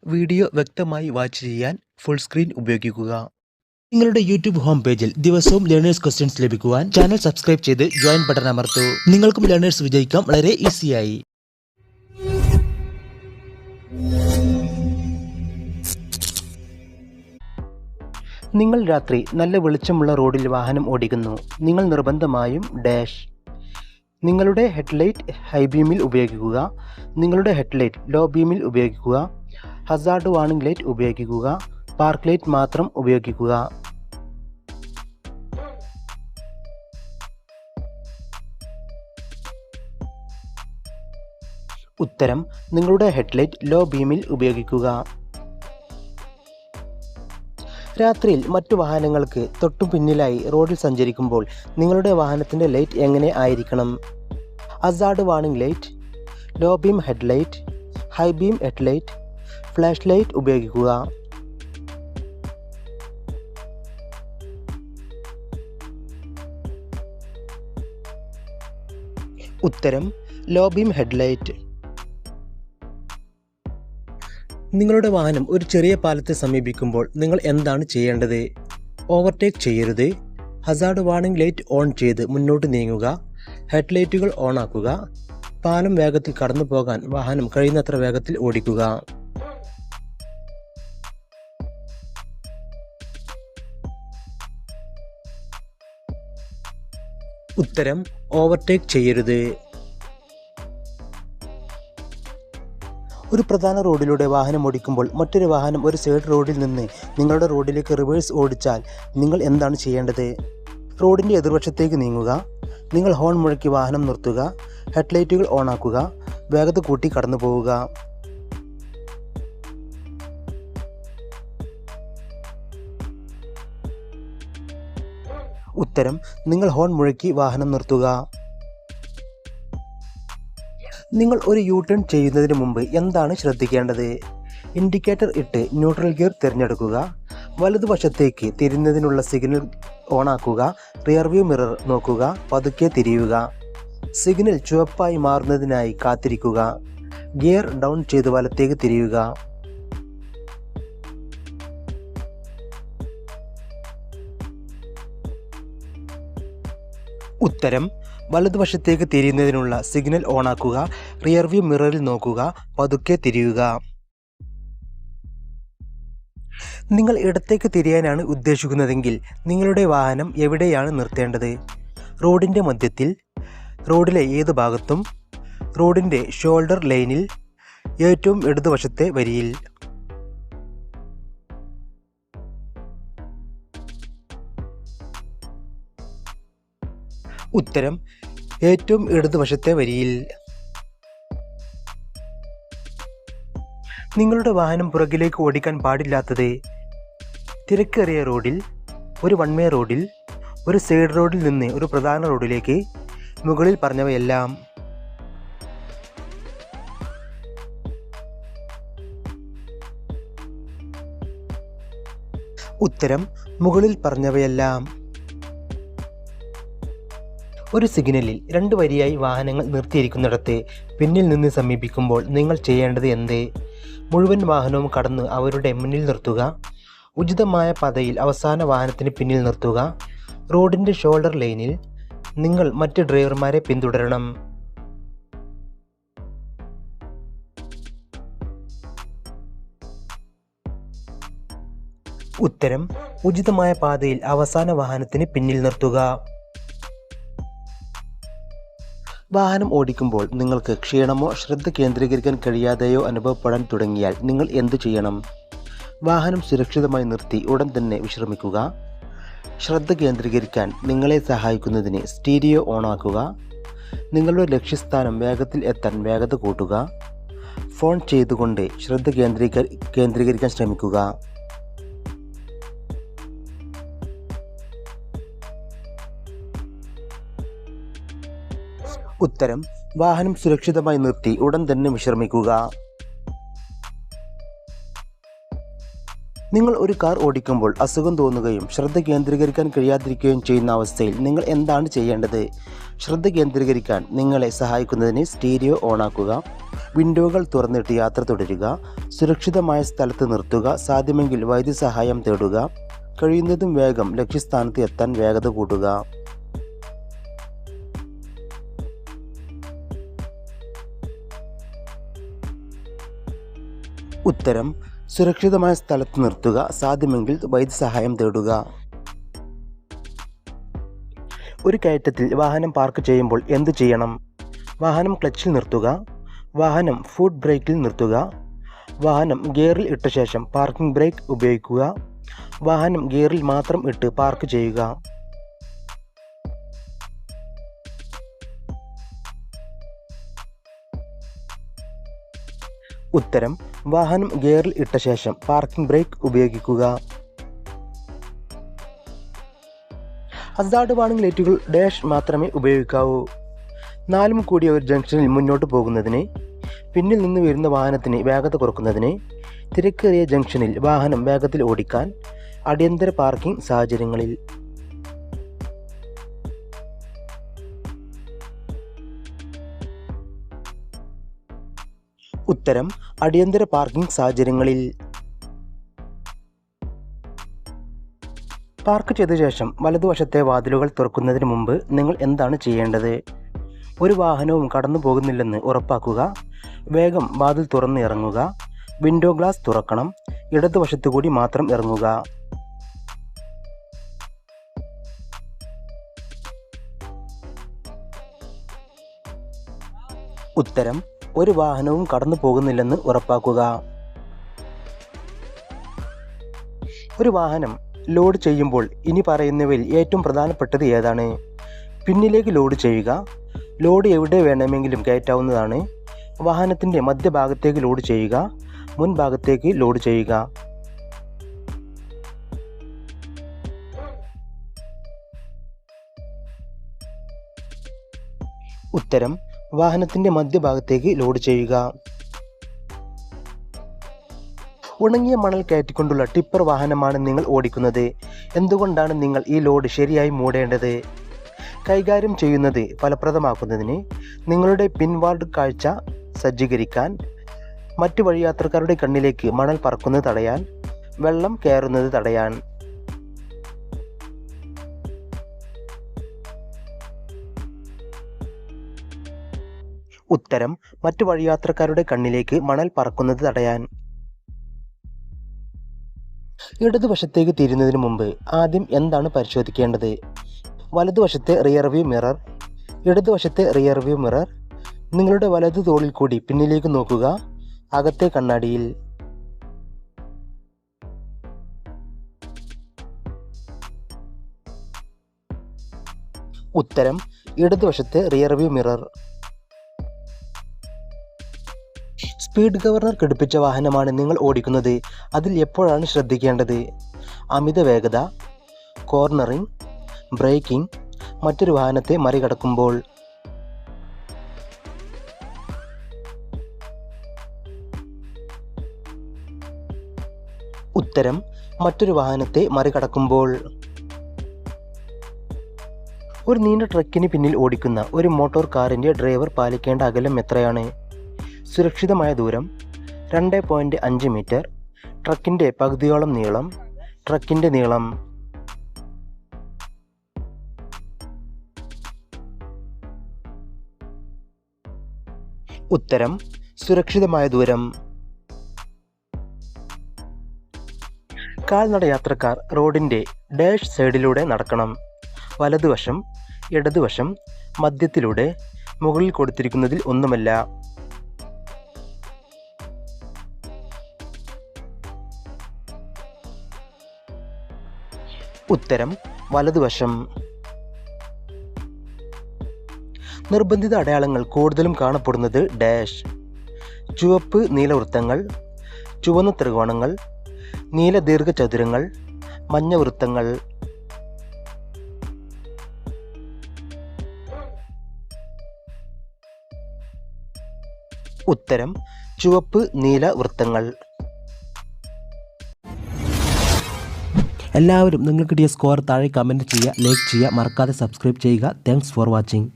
Video വ്യക്തമായി watch ചെയ്യാൻ full screen ഉപയോഗിക്കുക. നിങ്ങളുടെ യൂട്യൂബ് ഹോം പേജിൽ ദിവസവും ലേണേഴ്സ് ക്വസ്റ്റ്യൻസ് ലഭിക്കുവാൻ ചാനൽ സബ്സ്ക്രൈബ് ചെയ്ത് ജോയിൻ ബട്ടൺ അമർത്തൂ. നിങ്ങൾക്കും ലേണേഴ്സ് വിജയിക്കാം വളരെ ഈസിയായി. നിങ്ങൾ രാത്രി നല്ല വെളിച്ചമുള്ള റോഡിൽ വാഹനം ഓടിക്കുന്നു. നിങ്ങൾ നിർബന്ധമായും ഡാഷ്. നിങ്ങളുടെ ഹെഡ്ലൈറ്റ് ഹൈ ബീമിൽ ഉപയോഗിക്കുക. നിങ്ങളുടെ ഹെഡ്ലൈറ്റ് ലോ ബീമിൽ ഉപയോഗിക്കുക. ഹസാർഡ് വാർണിംഗ് ലൈറ്റ് ഉപയോഗിക്കുക. പാർക്ക് ലൈറ്റ് മാത്രം ഉപയോഗിക്കുക. ഉത്തരം നിങ്ങളുടെ ഹെഡ്ലൈറ്റ് ലോ ബീമിൽ ഉപയോഗിക്കുക. രാത്രിയിൽ മറ്റു വാഹനങ്ങൾക്ക് തൊട്ടു പിന്നിലായി റോഡിൽ സഞ്ചരിക്കുമ്പോൾ നിങ്ങളുടെ വാഹനത്തിൻ്റെ ലൈറ്റ് എങ്ങനെ ആയിരിക്കണം? Hazard warning light, low beam headlight, high beam headlight, flash light ഉപയോഗിക്കുക. ഉത്തരം ലോ ബീം ഹെഡ്ലൈറ്റ്. നിങ്ങളുടെ വാഹനം ഒരു ചെറിയ പാലത്തെ സമീപിക്കുമ്പോൾ നിങ്ങൾ എന്താണ് ചെയ്യേണ്ടത്? ഓവർടേക്ക് ചെയ്യരുത്. ഹസാർഡ് വാർണിംഗ് ലൈറ്റ് ഓൺ ചെയ്ത് മുന്നോട്ട് നീങ്ങുക. ഹെഡ്ലൈറ്റുകൾ ഓൺ ആക്കുക. പാലം വേഗത്തിൽ കടന്നു പോകാൻ വാഹനം കഴിയുന്നത്ര വേഗത്തിൽ ഓടിക്കുക. ഉത്തരം ഓവർടേക്ക് ചെയ്യരുത്. ഒരു പ്രധാന റോഡിലൂടെ വാഹനം ഓടിക്കുമ്പോൾ മറ്റൊരു വാഹനം ഒരു സൈഡ് റോഡിൽ നിന്ന് നിങ്ങളുടെ റോഡിലേക്ക് റിവേഴ്സ് ഓടിച്ചാൽ നിങ്ങൾ എന്താണ് ചെയ്യേണ്ടത്? റോഡിൻ്റെ എതിർവശത്തേക്ക് നീങ്ങുക. നിങ്ങൾ ഹോൺ മുഴക്കി വാഹനം നിർത്തുക. ഹെഡ്ലൈറ്റുകൾ ഓൺ ആക്കുക. വേഗത കൂട്ടി കടന്നു പോവുക. ഉത്തരം നിങ്ങൾ ഹോൺ മുഴക്കി വാഹനം നിർത്തുക. നിങ്ങൾ ഒരു യു ടേൺ ചെയ്യുന്നതിന് മുമ്പ് എന്താണ് ശ്രദ്ധിക്കേണ്ടത്? ഇൻഡിക്കേറ്റർ ഇട്ട് ന്യൂട്രൽ ഗിയർ തിരഞ്ഞെടുക്കുക. വലതുവശത്തേക്ക് തിരിയുന്നതിനുള്ള സിഗ്നൽ ഓണാക്കുക. റിയർ വ്യൂ മിറർ നോക്കുക. പതുക്കെ തിരിയുക. സിഗ്നൽ ചുവപ്പായി മാറുന്നതിനായി കാത്തിരിക്കുക. ഗിയർ ഡൗൺ ചെയ്ത് വലത്തേക്ക് തിരിയുക. ഉത്തരം വലതുവശത്തേക്ക് തിരിയുന്നതിനുള്ള സിഗ്നൽ ഓണാക്കുക. റിയർ വ്യൂ മിററിൽ നോക്കുക. പതുക്കെ തിരിയുക. നിങ്ങൾ ഇടത്തേക്ക് തിരിയാനാണ് ഉദ്ദേശിക്കുന്നതെങ്കിൽ നിങ്ങളുടെ വാഹനം എവിടെയാണ് നിർത്തേണ്ടത്? റോഡിൻ്റെ മധ്യത്തിൽ, റോഡിലെ ഏത് ഭാഗത്തും, റോഡിൻ്റെ ഷോൾഡർ ലൈനിൽ, ഏറ്റവും ഇടതുവശത്തെ വരിയിൽ. ഉത്തരം ഏറ്റവും ഇടതുവശത്തെ വരിയിൽ. നിങ്ങളുടെ വാഹനം പുറകിലേക്ക് ഓടിക്കാൻ പാടില്ലാത്തത്? തിരക്കേറിയ റോഡിൽ, ഒരു വൺ വേ റോഡിൽ, ഒരു സൈഡ് റോഡിൽ നിന്ന് ഒരു പ്രധാന റോഡിലേക്ക്, മുകളിൽ പറഞ്ഞവയെല്ലാം. ഉത്തരം മുകളിൽ പറഞ്ഞവയെല്ലാം. ഒരു സിഗ്നലിൽ രണ്ട് വരിയായി വാഹനങ്ങൾ നിർത്തിയിരിക്കുന്നിടത്ത് പിന്നിൽ നിന്ന് സമീപിക്കുമ്പോൾ നിങ്ങൾ ചെയ്യേണ്ടത് എന്ത്? മുഴുവൻ വാഹനവും കടന്ന് അവരുടെ മുന്നിൽ നിർത്തുക. ഉചിതമായ പാതയിൽ അവസാന വാഹനത്തിന് പിന്നിൽ നിർത്തുക. റോഡിൻ്റെ ഷോൾഡർ ലൈനിൽ നിങ്ങൾ മറ്റ് ഡ്രൈവർമാരെ പിന്തുടരണം. ഉത്തരം ഉചിതമായ പാതയിൽ അവസാന വാഹനത്തിന് പിന്നിൽ നിർത്തുക. വാഹനം ഓടിക്കുമ്പോൾ നിങ്ങൾക്ക് ക്ഷീണമോ ശ്രദ്ധ കേന്ദ്രീകരിക്കാൻ കഴിയാതെയോ അനുഭവപ്പെടാൻ തുടങ്ങിയാൽ നിങ്ങൾ എന്തു ചെയ്യണം? വാഹനം സുരക്ഷിതമായി നിർത്തി ഉടൻ തന്നെ വിശ്രമിക്കുക. ശ്രദ്ധ കേന്ദ്രീകരിക്കാൻ നിങ്ങളെ സഹായിക്കുന്നതിന് സ്റ്റീരിയോ ഓണാക്കുക. നിങ്ങളുടെ ലക്ഷ്യസ്ഥാനം വേഗത്തിൽ എത്താൻ വേഗത കൂട്ടുക. ഫോൺ ചെയ്തുകൊണ്ട് ശ്രദ്ധ കേന്ദ്രീകരിക്കാൻ ശ്രമിക്കുക. ഉത്തരം വാഹനം സുരക്ഷിതമായി നിർത്തി ഉടൻ തന്നെ വിശ്രമിക്കുക. നിങ്ങൾ ഒരു കാർ ഓടിക്കുമ്പോൾ അസുഖം തോന്നുകയും ശ്രദ്ധ കേന്ദ്രീകരിക്കാൻ കഴിയാതിരിക്കുകയും ചെയ്യുന്ന അവസ്ഥയിൽ നിങ്ങൾ എന്താണ് ചെയ്യേണ്ടത്? ശ്രദ്ധ കേന്ദ്രീകരിക്കാൻ നിങ്ങളെ സഹായിക്കുന്നതിന് സ്റ്റീരിയോ ഓണാക്കുക. വിൻഡോകൾ തുറന്നിട്ട് യാത്ര തുടരുക. സുരക്ഷിതമായ സ്ഥലത്ത് നിർത്തുക. സാധ്യമെങ്കിൽ വൈദ്യസഹായം തേടുക. കഴിയുന്നതും വേഗം ലക്ഷ്യസ്ഥാനത്ത് എത്താൻ വേഗത കൂട്ടുക. ഉത്തരം: സുരക്ഷിതമായ സ്ഥലത്ത് നിർത്തുക. സാധ്യമെങ്കിൽ വൈദ്യസഹായം തേടുക. ഒരു കയറ്റത്തിൽ വാഹനം പാർക്ക് ചെയ്യുമ്പോൾ എന്തു ചെയ്യണം? വാഹനം ക്ലച്ചിൽ നിർത്തുക. വാഹനം ഫുട് ബ്രേക്കിൽ നിർത്തുക. വാഹനം ഗിയറിൽ ഇട്ട ശേഷം പാർക്കിംഗ് ബ്രേക്ക് ഉപയോഗിക്കുക. വാഹനം ഗിയറിൽ മാത്രം ഇട്ട് പാർക്ക് ചെയ്യുക. ഉത്തരം: വാഹനം ഗിയറിൽ ഇട്ട ശേഷം പാർക്കിംഗ് ബ്രേക്ക് ഉപയോഗിക്കുക. ഹസാർഡ് വാർണിംഗ് ലൈറ്റുകൾ ഡാഷ് മാത്രമേ ഉപയോഗിക്കാവൂ. 4 കൂടിയ ഒരു ജംഗ്ഷനിൽ മുന്നോട്ട് പോകുന്നതിന്, പിന്നിൽ നിന്ന് വരുന്ന വാഹനത്തിന് വേഗത കുറക്കുന്നതിന്, തിരക്കേറിയ ജംഗ്ഷനിൽ വാഹനം വേഗത്തിൽ ഓടിക്കാൻ, അടിയന്തര പാർക്കിംഗ് സാഹചര്യങ്ങളിൽ. ഉത്തരം: അടിയന്തര പാർക്കിംഗ് സാഹചര്യങ്ങളിൽ. പാർക്ക് ചെയ്ത ശേഷം വലതുവശത്തെ വാതിലുകൾ തുറക്കുന്നതിന് മുമ്പ് നിങ്ങൾ എന്താണ് ചെയ്യേണ്ടത്? ഒരു വാഹനവും കടന്നു പോകുന്നില്ലെന്ന് ഉറപ്പാക്കുക. വേഗം വാതിൽ തുറന്ന് ഇറങ്ങുക. വിൻഡോ ഗ്ലാസ് തുറക്കണം. ഇടതുവശത്തു കൂടി മാത്രം ഇറങ്ങുക. ഉത്തരം: ഒരു വാഹനവും കടന്നു പോകുന്നില്ലെന്ന് ഉറപ്പാക്കുക. ഒരു വാഹനം ലോഡ് ചെയ്യുമ്പോൾ ഇനി പറയുന്നവയിൽ ഏറ്റവും പ്രധാനപ്പെട്ടത് ഏതാണ്? പിന്നിലേക്ക് ലോഡ് ചെയ്യുക. ലോഡ് എവിടെ വേണമെങ്കിലും കയറ്റാവുന്നതാണ്. വാഹനത്തിൻ്റെ മധ്യഭാഗത്തേക്ക് ലോഡ് ചെയ്യുക. മുൻഭാഗത്തേക്ക് ലോഡ് ചെയ്യുക. ഉത്തരം: വാഹനത്തിൻ്റെ മധ്യഭാഗത്തേക്ക് ലോഡ് ചെയ്യുക. ഉണങ്ങിയ മണൽ കയറ്റിക്കൊണ്ടുള്ള ടിപ്പർ വാഹനമാണ് നിങ്ങൾ ഓടിക്കുന്നത്. എന്തുകൊണ്ടാണ് നിങ്ങൾ ഈ ലോഡ് ശരിയായി മൂടേണ്ടത്? കൈകാര്യം ചെയ്യുന്നത് ഫലപ്രദമാക്കുന്നതിന്, നിങ്ങളുടെ പിൻവാർഡ് കാഴ്ച സജ്ജീകരിക്കാൻ, മറ്റു വഴിയാത്രക്കാരുടെ കണ്ണിലേക്ക് മണൽ പറക്കുന്നത് തടയാൻ, വെള്ളം കയറുന്നത് തടയാൻ. ഉത്തരം: മറ്റു വഴിയാത്രക്കാരുടെ കണ്ണിലേക്ക് മണൽ പറക്കുന്നത് തടയാൻ. ഇടതുവശത്തേക്ക് തിരിയുന്നതിന് മുമ്പ് ആദ്യം എന്താണ് പരിശോധിക്കേണ്ടത്? വലതുവശത്തെ റിയർ വ്യൂ മിറർ. ഇടതുവശത്തെ റിയർ വ്യൂ മിറർ. നിങ്ങളുടെ വലതു തോളിൽ കൂടി പിന്നിലേക്ക് നോക്കുക. അകത്തെ കണ്ണാടിയിൽ. ഉത്തരം: ഇടതുവശത്തെ rear view mirror. Speed governor ഘടിപ്പിച്ച വാഹനമാണ് നിങ്ങൾ ഓടിക്കുന്നത്. അതിൽ എപ്പോഴാണ് ശ്രദ്ധിക്കേണ്ടത്? അമിത വേഗത, കോർണറിംഗ്, ബ്രേക്കിംഗ്, മറ്റൊരു വാഹനത്തെ മറികടക്കുമ്പോൾ. ഉത്തരം: മറ്റൊരു വാഹനത്തെ മറികടക്കുമ്പോൾ. ഒരു നീണ്ട ട്രക്കിന് പിന്നിൽ ഓടിക്കുന്ന ഒരു മോട്ടോർ കാറിൻ്റെ ഡ്രൈവർ പാലിക്കേണ്ട അകലം എത്രയാണ്? സുരക്ഷിതമായ ദൂരം 2.5 മീറ്റർ. ട്രക്കിൻ്റെ പകുതിയോളം നീളം. ട്രക്കിൻ്റെ നീളം. ഉത്തരം: സുരക്ഷിതമായ ദൂരം. കാൽനട യാത്രക്കാർ റോഡിൻ്റെ ഡാഷ് സൈഡിലൂടെ നടക്കണം. വലതുവശം, ഇടതുവശം, മധ്യത്തിലൂടെ, മുകളിൽ കൊടുത്തിരിക്കുന്നതിൽ ഒന്നുമല്ല. ഉത്തരം: വലതുവശം. നിർബന്ധിത അടയാളങ്ങൾ കൂടുതലും കാണപ്പെടുന്നത് ഡാഷ്. ചുവപ്പ് നീലവൃത്തങ്ങൾ, ചുവന്ന ത്രികോണങ്ങൾ, നീല ദീർഘചതുരങ്ങൾ, മഞ്ഞ വൃത്തങ്ങൾ. ഉത്തരം: ചുവപ്പ് നീല വൃത്തങ്ങൾ. എല്ലാവരും നിങ്ങൾക്ക് കിട്ടിയ സ്കോർ താഴെ കമൻറ്റ് ചെയ്യുക, ലൈക്ക് ചെയ്യുക, മറക്കാതെ സബ്സ്ക്രൈബ് ചെയ്യുക. Thanks for watching.